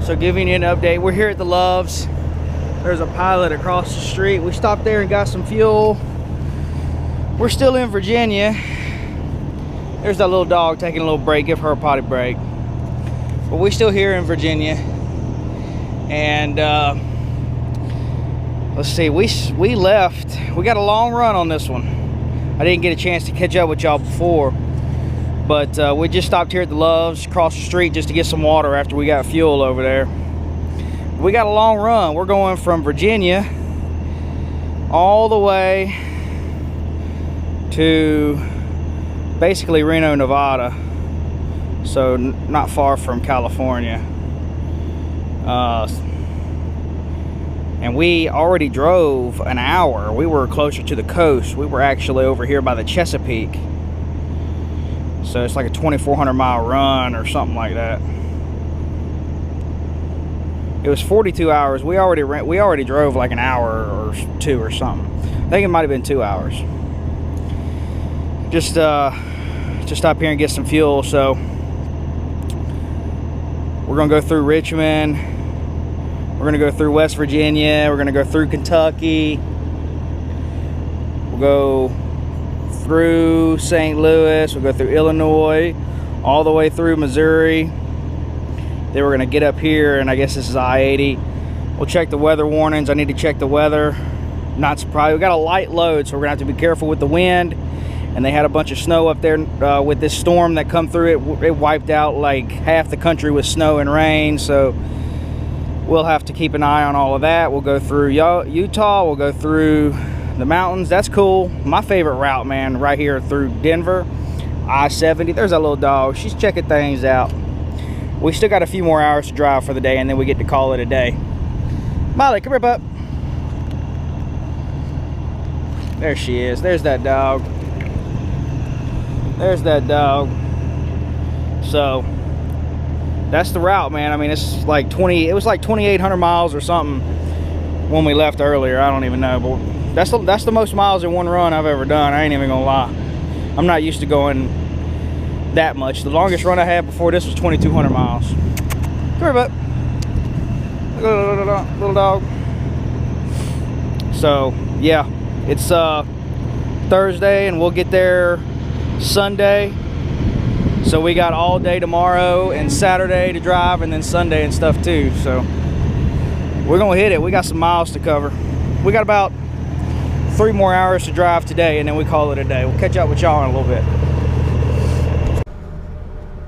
So giving you an update, we're here at the Loves. There's a pilot across the street. We stopped there and got some fuel. We're still in Virginia. There's that little dog taking a little break. Give her a potty break. But we're still here in Virginia. And let's see, we left. We got a long run on this one. I didn't get a chance to catch up with y'all before. But we just stopped here at the Loves, across the street, just to get some water after we got fuel over there. We got a long run. We're going from Virginia all the way to basically Reno, Nevada. So not far from California. And we already drove an hour. We were closer to the coast. We were actually over here by the Chesapeake. So it's like a 2,400 mile run or something like that. It was 42 hours. We already drove like an hour or two or something. I think it might have been 2 hours. Just stop here and get some fuel. So we're gonna go through Richmond. We're gonna go through West Virginia. We're gonna go through Kentucky. We'll go through St. Louis. We'll go through Illinois, all the way through Missouri. Then we're gonna get up here, and I guess this is I-80. We'll check the weather warnings. I need to check the weather. Not surprised. We got a light load, so we're gonna have to be careful with the wind. And they had a bunch of snow up there with this storm that come through. It wiped out like half the country with snow and rain. So we'll have to keep an eye on all of that. We'll go through Utah. We'll go through the mountains. That's cool. My favorite route, man, right here through Denver, I-70. There's that little dog. She's checking things out. We still got a few more hours to drive for the day, and then we get to call it a day. Molly, come here, pup. There she is. There's that dog. There's that dog. So that's the route, man. I mean, it's like it was like 2,800 miles or something when we left earlier. I don't even know, but that's the most miles in one run I've ever done. I ain't even gonna lie. I'm not used to going that much. The longest run I had before this was 2,200 miles. Come here, bud. Little dog. So yeah, it's Thursday, and we'll get there Sunday. So we got all day tomorrow and Saturday to drive, and then Sunday and stuff too. So we're gonna hit it. We got some miles to cover. We got about 3 more hours to drive today, and then we call it a day. We'll catch up with y'all in a little bit.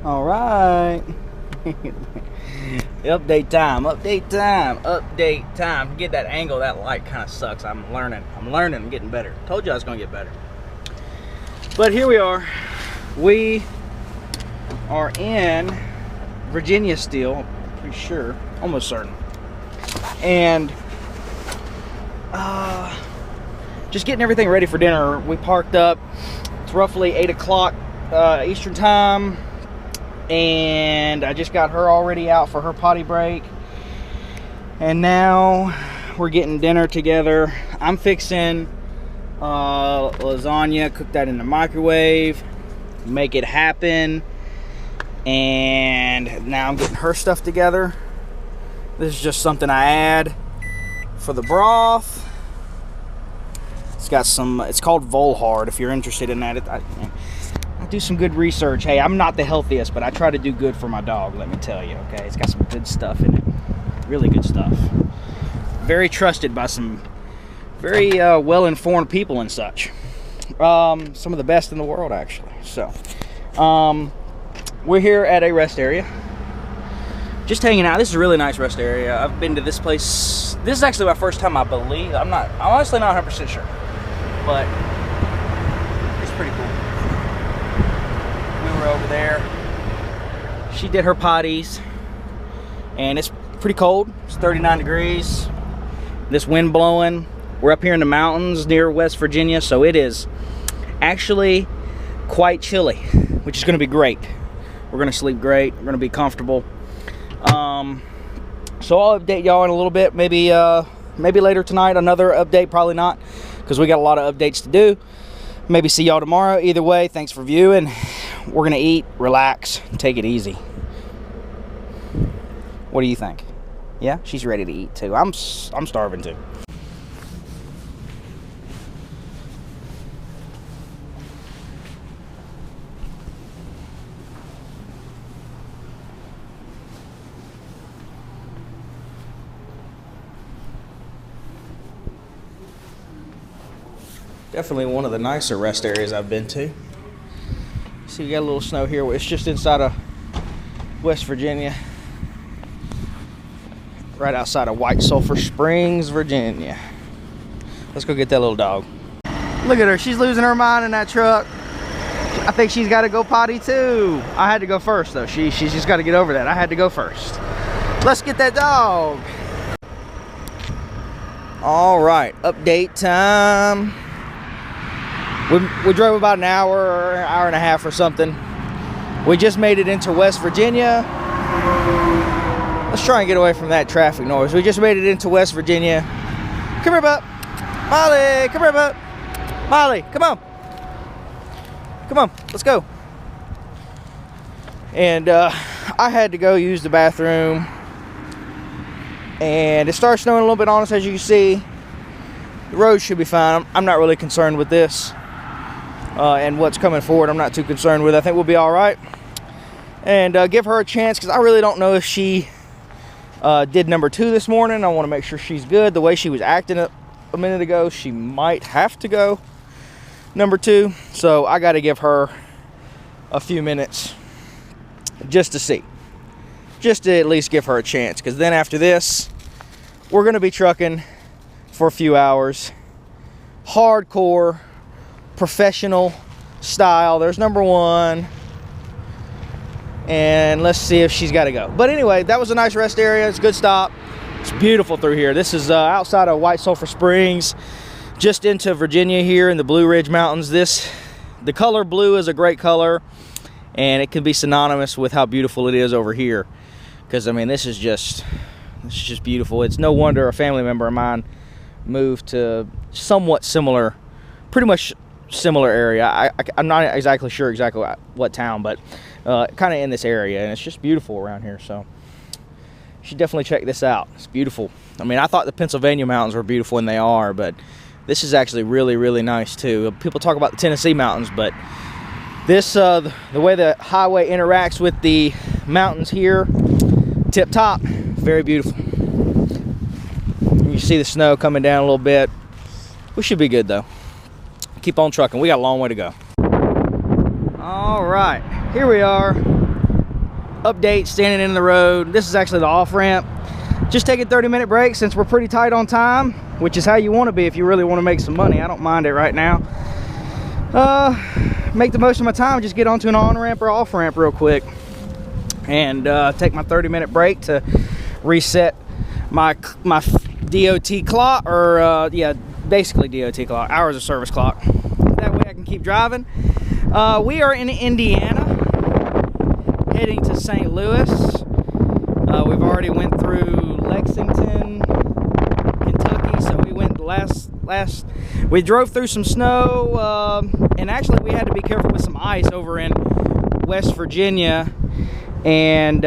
All right. Update time. Get that angle, that light kind of sucks. I'm learning, I'm getting better. Told you I was gonna get better. But here we are. We are in Virginia still, I'm pretty sure, almost certain. And just getting everything ready for dinner. We parked up. It's roughly 8 o'clock Eastern time, and I just got her already out for her potty break. And now we're getting dinner together. I'm fixing lasagna, cook that in the microwave, make it happen. And now I'm getting her stuff together. This is just something I add for the broth. It's got some, it's called Volhard if you're interested in that. I do some good research. Hey, I'm not the healthiest, but I try to do good for my dog, let me tell you, okay? It's got some good stuff in it. Really good stuff. Very trusted by some very well-informed people and such. Some of the best in the world, actually. So, we're here at a rest area. Just hanging out. This is a really nice rest area. I've been to this place. This is actually my first time, I believe. I'm honestly not 100% sure. But it's pretty cool. We were over there. She did her potties. And it's pretty cold. It's 39 degrees. This wind blowing. We're up here in the mountains near West Virginia, so it is actually quite chilly, which is going to be great. We're going to sleep great. We're going to be comfortable. So I'll update y'all in a little bit. Maybe later tonight, another update. Probably not, because we got a lot of updates to do. Maybe see y'all tomorrow. Either way, thanks for viewing. We're going to eat, relax, take it easy. What do you think? Yeah, she's ready to eat too. I'm starving too. Definitely one of the nicer rest areas I've been to. See, we got a little snow here. It's just inside of West Virginia. Right outside of White Sulphur Springs, Virginia. Let's go get that little dog. Look at her. She's losing her mind in that truck. I think she's got to go potty too. I had to go first though. She's just got to get over that. I had to go first. Let's get that dog. All right, update time. We drove about an hour or an hour and a half or something. We just made it into West Virginia. Let's try and get away from that traffic noise. We just made it into West Virginia. Come here, bub. Molly, come here, bub. Molly, come on. Come on, let's go. And I had to go use the bathroom. And it started snowing a little bit on us, as you can see. The road should be fine. I'm not really concerned with this. And what's coming forward, I'm not too concerned with. I think we'll be all right. And give her a chance, because I really don't know if she did number 2 this morning. I want to make sure she's good. The way she was acting a minute ago, she might have to go number 2. So I got to give her a few minutes just to see. Just to at least give her a chance. Because then after this, we're going to be trucking for a few hours. Hardcore, professional style. There's number 1. And let's see if she's got to go. But anyway, that was a nice rest area. It's a good stop. It's beautiful through here. This is outside of White Sulphur Springs, just into Virginia here in the Blue Ridge Mountains. The color blue is a great color, and it can be synonymous with how beautiful it is over here. Because I mean, this is just beautiful. It's no wonder a family member of mine moved to somewhat similar, pretty much similar area. I'm not exactly sure what town, but kind of in this area, and it's just beautiful around here. So you should definitely check this out. It's beautiful. I mean, I thought the Pennsylvania mountains were beautiful, and they are, but this is actually really, really nice too. People talk about the Tennessee mountains, but this the way the highway interacts with the mountains here, tip top, very beautiful. You see the snow coming down a little bit. We should be good though. Keep on trucking. We got a long way to go. All right, here we are. Update, standing in the road. This is actually the off ramp. Just taking a 30-minute break since we're pretty tight on time, which is how you want to be if you really want to make some money. I don't mind it right now. Make the most of my time. Just get onto an on ramp or off ramp real quick, and take my 30-minute break to reset my DOT clock, or yeah, basically DOT clock, hours of service clock. That way I can keep driving. We are in Indiana, heading to St. Louis. We've already went through Lexington, Kentucky, so we went we drove through some snow, and actually we had to be careful with some ice over in West Virginia. And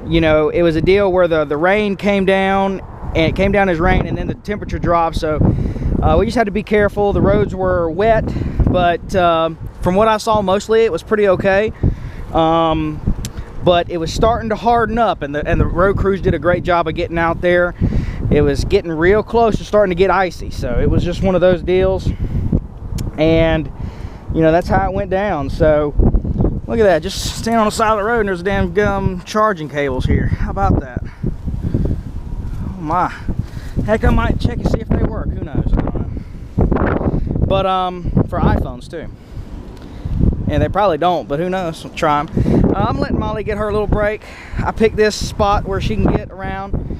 you know, it was a deal where the rain came down, and it came down as rain, and then the temperature dropped, so we just had to be careful. The roads were wet, but from what I saw, mostly it was pretty okay. But it was starting to harden up, and the road crews did a great job of getting out there. It was getting real close to starting to get icy, so it was just one of those deals. And you know, that's how it went down. So look at that, just stand on the side of the road and there's damn charging cables here. How about that? Oh my. Heck, I might check and see if they work. Who knows? I don't know. But for iPhones too. And they probably don't, but who knows? I'll try them. I'm letting Molly get her a little break. I picked this spot where she can get around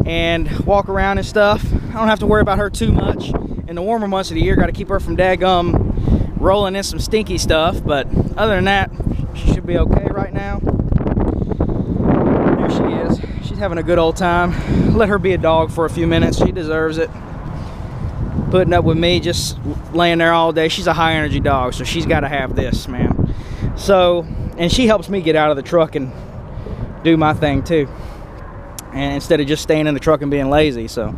and walk around and stuff. I don't have to worry about her too much. In the warmer months of the year, got to keep her from daggum rolling in some stinky stuff. But other than that, she should be okay right now. There she is. She's having a good old time. Let her be a dog for a few minutes. She deserves it. Putting up with me just laying there all day. She's a high energy dog, so she's got to have this, man. So, and she helps me get out of the truck and do my thing too. and instead of just staying in the truck and being lazy. So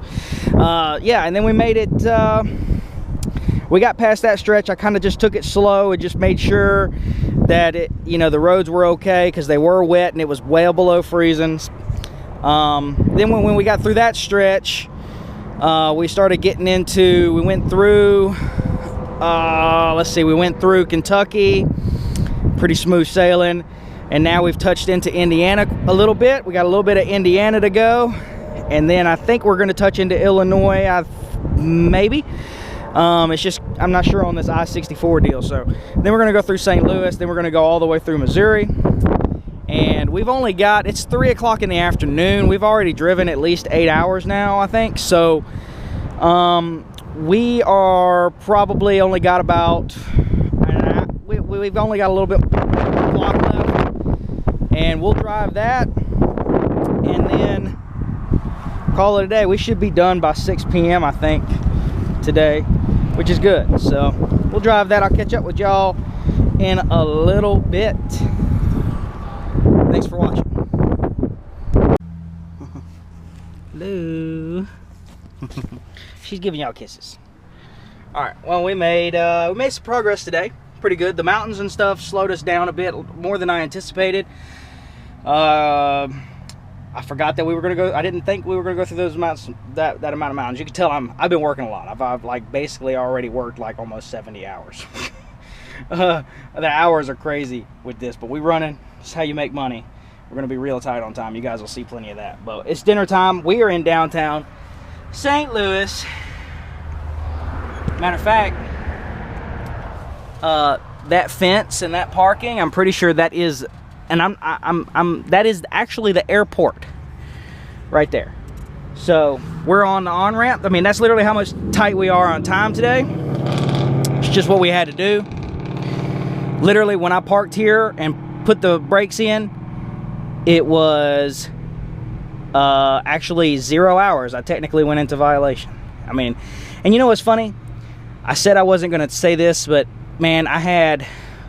yeah, and then we made it, we got past that stretch. I kind of just took it slow and just made sure that it, you know, the roads were okay, because they were wet and it was well below freezing. Then when we got through that stretch, we started getting into, we went through, let's see, we went through Kentucky, pretty smooth sailing, and now we've touched into Indiana a little bit. We got a little bit of Indiana to go, and then I think we're going to touch into Illinois, maybe. It's just, I'm not sure on this I-64 deal. So then we're going to go through St. Louis, then we're going to go all the way through Missouri, and we've only got, it's 3 o'clock in the afternoon. We've already driven at least 8 hours now, I think. So we are probably only got about, we've only got a little bit clock left, and we'll drive that and then call it a day. We should be done by 6 p.m. I think today, which is good. So we'll drive that. I'll catch up with y'all in a little bit. Thanks for watching. Hello. She's giving y'all kisses. All right, well, we made some progress today. Pretty good. The mountains and stuff slowed us down a bit more than I anticipated. I forgot that we were gonna go. I didn't think we were gonna go through those amounts, that amount of mountains. You can tell I've been working a lot. I've like basically already worked like almost 70 hours. The hours are crazy with this, but we running. It's how you make money. We're gonna be real tight on time. You guys will see plenty of that. But it's dinner time. We are in downtown St. Louis. Matter of fact, that fence and that parking, I'm pretty sure that is, and that is actually the airport right there. So we're on the on-ramp. I mean, that's literally how much tight we are on time today. It's just what we had to do. Literally, when I parked here and put the brakes in, it was actually 0 hours. I technically went into violation. I mean, and you know what's funny? I said I wasn't going to say this, but man, I had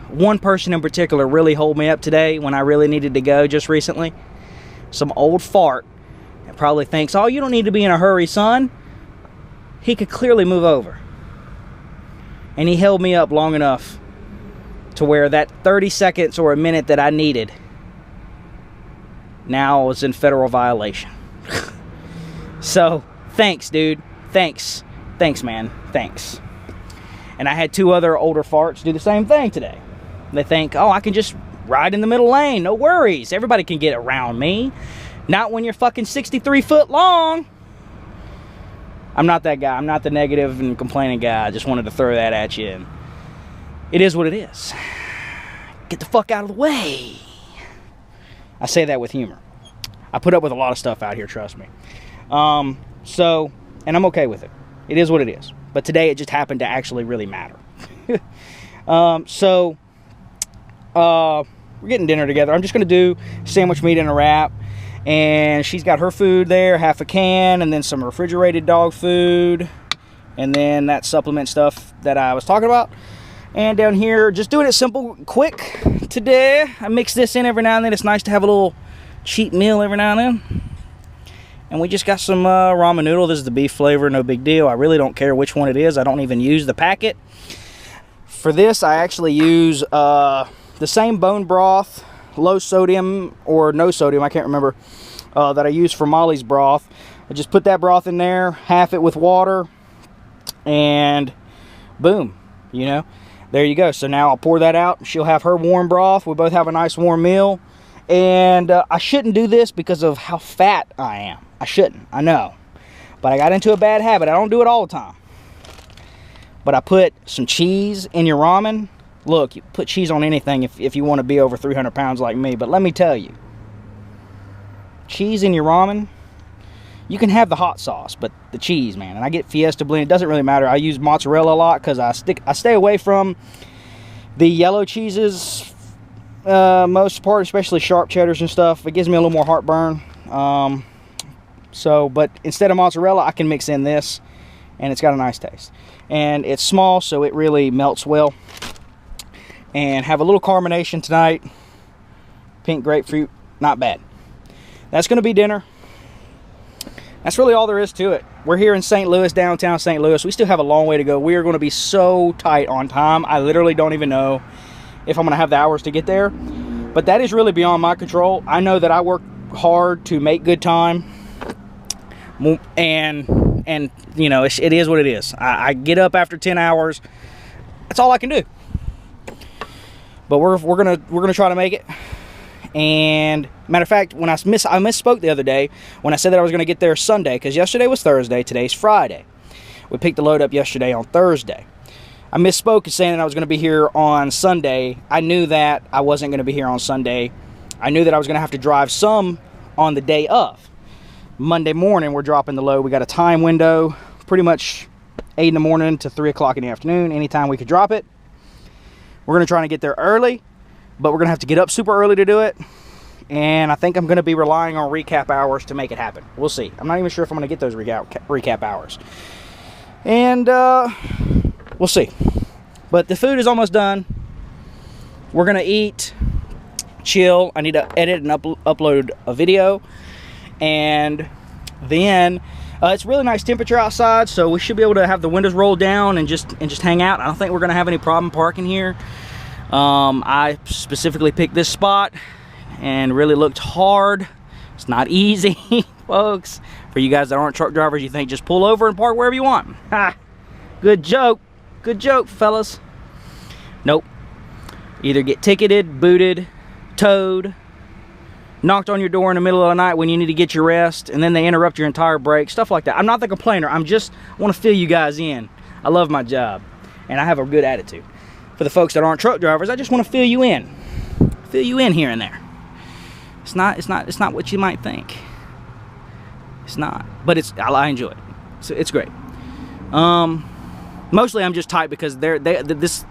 one person in particular really hold me up today when I really needed to go just recently. Some old fart that probably thinks, oh, you don't need to be in a hurry, son. He could clearly move over. And he held me up long enough to where that 30 seconds or a minute that I needed now was in federal violation. So, thanks, dude. Thanks. Thanks, man. Thanks. And I had 2 other older farts do the same thing today. They think, oh, I can just ride in the middle lane. No worries. Everybody can get around me. Not when you're fucking 63 foot long. I'm not that guy. I'm not the negative and complaining guy. I just wanted to throw that at you. And it is what it is. Get the fuck out of the way. I say that with humor. I put up with a lot of stuff out here, trust me. So, and I'm okay with it. It is what it is. But today it just happened to actually really matter. So, we're getting dinner together. I'm just going to do sandwich meat in a wrap. And she's got her food there, half a can, and then some refrigerated dog food. And then that supplement stuff that I was talking about. And down here, just doing it simple, quick today. I mix this in every now and then. It's nice to have a little cheap meal every now and then. And we just got some ramen noodle. This is the beef flavor, no big deal. I really don't care which one it is. I don't even use the packet. For this, I actually use the same bone broth, low sodium or no sodium, I can't remember, that I use for Molly's broth. I just put that broth in there, half it with water, and boom, you know, there you go. So now I'll pour that out. She'll have her warm broth. We both have a nice warm meal. And I shouldn't do this because of how fat I am. I shouldn't, I know. But I got into a bad habit. I don't do it all the time. But I put some cheese in your ramen. Look, you put cheese on anything if you want to be over 300 pounds like me. But let me tell you, cheese in your ramen, you can have the hot sauce, but the cheese, man. And I get Fiesta blend. It doesn't really matter. I use mozzarella a lot because I stay away from the yellow cheeses most part, especially sharp cheddars and stuff. It gives me a little more heartburn. But instead of mozzarella, I can mix in this, and it's got a nice taste. And it's small, so it really melts well. And have a little carbonation tonight. Pink grapefruit, not bad. That's going to be dinner. That's really all there is to it. We're here in St. Louis, downtown St. Louis. We still have a long way to go. We are going to be so tight on time. I literally don't even know if I'm going to have the hours to get there. But that is really beyond my control. I know that I work hard to make good time. And you know, it is what it is. I get up after 10 hours. That's all I can do. But we're gonna try to make it. And matter of fact, when I misspoke the other day when I said that I was gonna get there Sunday, because yesterday was Thursday, today's Friday. We picked the load up yesterday on Thursday. I misspoke in saying that I was gonna be here on Sunday. I knew that I wasn't gonna be here on Sunday. I knew that I was gonna have to drive some on the day of. Monday morning, we're dropping the load. We got a time window, pretty much 8 in the morning to 3 o'clock in the afternoon. Anytime we could drop it. We're gonna try to get there early, but we're gonna have to get up super early to do it. And I think I'm gonna be relying on recap hours to make it happen. We'll see. I'm not even sure if I'm gonna get those recap hours. And we'll see. But the food is almost done. We're gonna eat, chill. I need to edit and upload a video. And then it's really nice temperature outside, so we should be able to have the windows rolled down and just hang out. I don't think we're gonna have any problem parking here. I specifically picked this spot and really looked hard. It's not easy, folks. For you guys that aren't truck drivers, you think just pull over and park wherever you want. Ha! Good joke, fellas. Nope. Either get ticketed, booted, towed, knocked on your door in the middle of the night when you need to get your rest, and then they interrupt your entire break, stuff like that. I'm not the complainer. I want to fill you guys in. I love my job, and I have a good attitude. For the folks that aren't truck drivers, I just want to fill you in here and there. It's not what you might think. It's not, but I enjoy it. So it's great. Mostly I'm just tight because this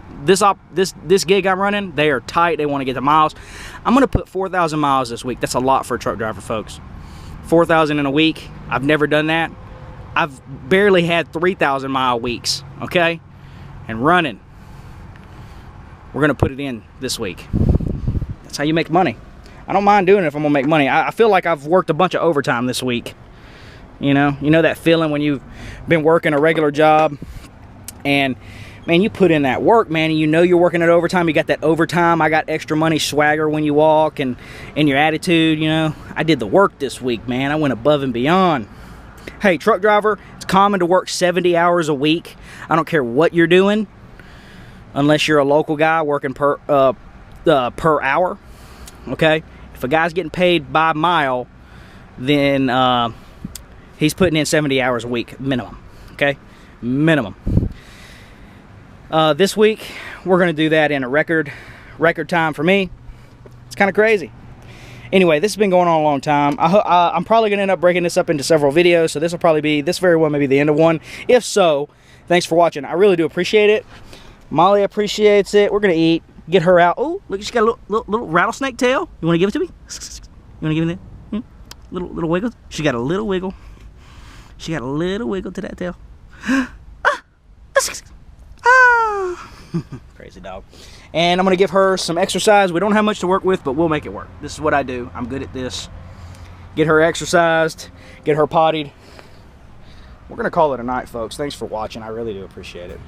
gig I'm running, they are tight. They want to get the miles. I'm gonna put 4,000 miles this week. That's a lot for a truck driver, folks. 4,000 in a week. I've never done that. I've barely had 3,000 mile weeks, okay? And running. We're gonna put it in this week. That's how you make money. I don't mind doing it if I'm gonna make money. I feel like I've worked a bunch of overtime this week. You know that feeling when you've been working a regular job and man, you put in that work, man, and you know you're working at overtime. You got that overtime. I got extra money swagger when you walk and your attitude, you know. I did the work this week, man. I went above and beyond. Hey, truck driver, it's common to work 70 hours a week. I don't care what you're doing, unless you're a local guy working per hour, okay? If a guy's getting paid by mile, then he's putting in 70 hours a week, minimum, okay? Minimum. This week, we're going to do that in a record time for me. It's kind of crazy. Anyway, this has been going on a long time. I'm probably going to end up breaking this up into several videos, so this very one may be the end of one. If so, thanks for watching. I really do appreciate it. Molly appreciates it. We're going to eat, get her out. Oh, look, she's got a little rattlesnake tail. You want to give it to me? You want to give me that? Little wiggle? She got a little wiggle. She got a little wiggle to that tail. Crazy dog. And I'm gonna give her some exercise. We don't have much to work with, but we'll make it work. This is what I do. I'm good at this. Get her exercised, get her pottied. We're gonna call it a night, folks. Thanks for watching. I really do appreciate it.